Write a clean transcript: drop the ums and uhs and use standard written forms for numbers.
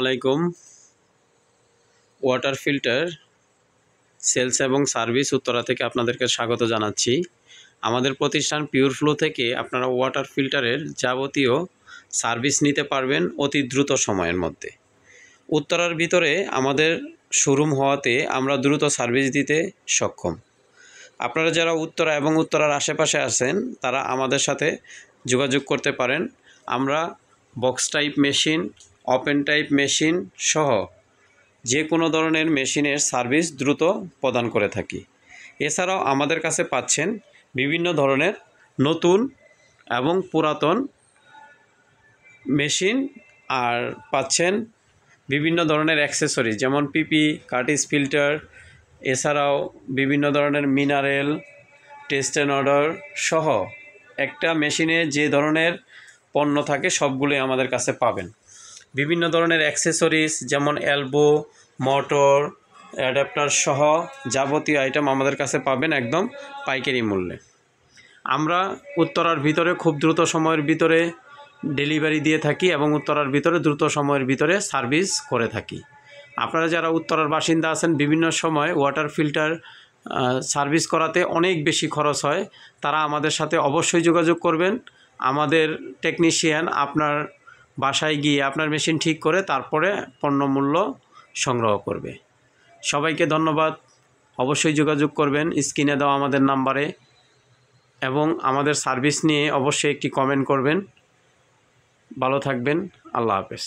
আলাইকুম। Water filter sales এবং service Uttara থেকে আপনাদেরকে স্বাগত জানাচ্ছি। আমাদের প্রতিষ্ঠান পিওর ফ্লো থেকে আপনারা ওয়াটার ফিল্টারের যাবতীয় সার্ভিস নিতে পারবেন অতি দ্রুত সময়ের মধ্যে। উত্তরার ভিতরে আমাদের শোরুম হওয়াতে আমরা দ্রুত সার্ভিস দিতে সক্ষম। আপনারা যারা উত্তরা এবং উত্তরার আশেপাশে আছেন তারা আমাদের সাথে যোগাযোগ করতে পারেন। আমরা box type machine, open type machine সহ যে কোনো ধরনের মেশিনের সার্ভিস দ্রুত প্রদান করে থাকি। এছাড়াও আমাদের কাছে পাচ্ছেন বিভিন্ন ধরনের নতুন এবং পুরাতন মেশিন, আর পাচ্ছেন বিভিন্ন ধরনের অ্যাক্সেসরিজ যেমন পিপি, কার্টিজ ফিল্টার, এছাড়াও বিভিন্ন ধরনের মিনারেল, টেস্ট অ্যান্ড অর্ডার সহ একটা মেশিনে যে ধরনের পণ্য থাকে সবগুলোই আমাদের কাছে পাবেন। বিভিন্ন ধরনের অ্যাক্সেসরিজ যেমন এলবো, মোটর, অ্যাডাপ্টার সহ যাবতীয় আইটেম আমাদের কাছে পাবেন একদম পাইকারি মূল্যে। আমরা উত্তরার ভিতরে খুব দ্রুত সময়ের ভিতরে ডেলিভারি দিয়ে থাকি এবং উত্তরার ভিতরে দ্রুত সময়ের ভিতরে সার্ভিস করে থাকি। আপনারা যারা উত্তরার বাসিন্দা আছেন, বিভিন্ন সময় ওয়াটার ফিল্টার সার্ভিস করাতে অনেক বেশি খরচ হয়, তারা আমাদের সাথে অবশ্যই যোগাযোগ করবেন। আমাদের টেকনিশিয়ান আপনার বাসায় গিয়ে আপনার মেশিন ঠিক করে তারপরে পণ্য মূল্য সংগ্রহ করবে। সবাইকে ধন্যবাদ। অবশ্যই যোগাযোগ করবেন স্ক্রিনে দেওয়া আমাদের নাম্বারে এবং আমাদের সার্ভিস নিয়ে অবশ্যই একটি কমেন্ট করবেন। ভালো থাকবেন। আল্লাহ হাফেজ।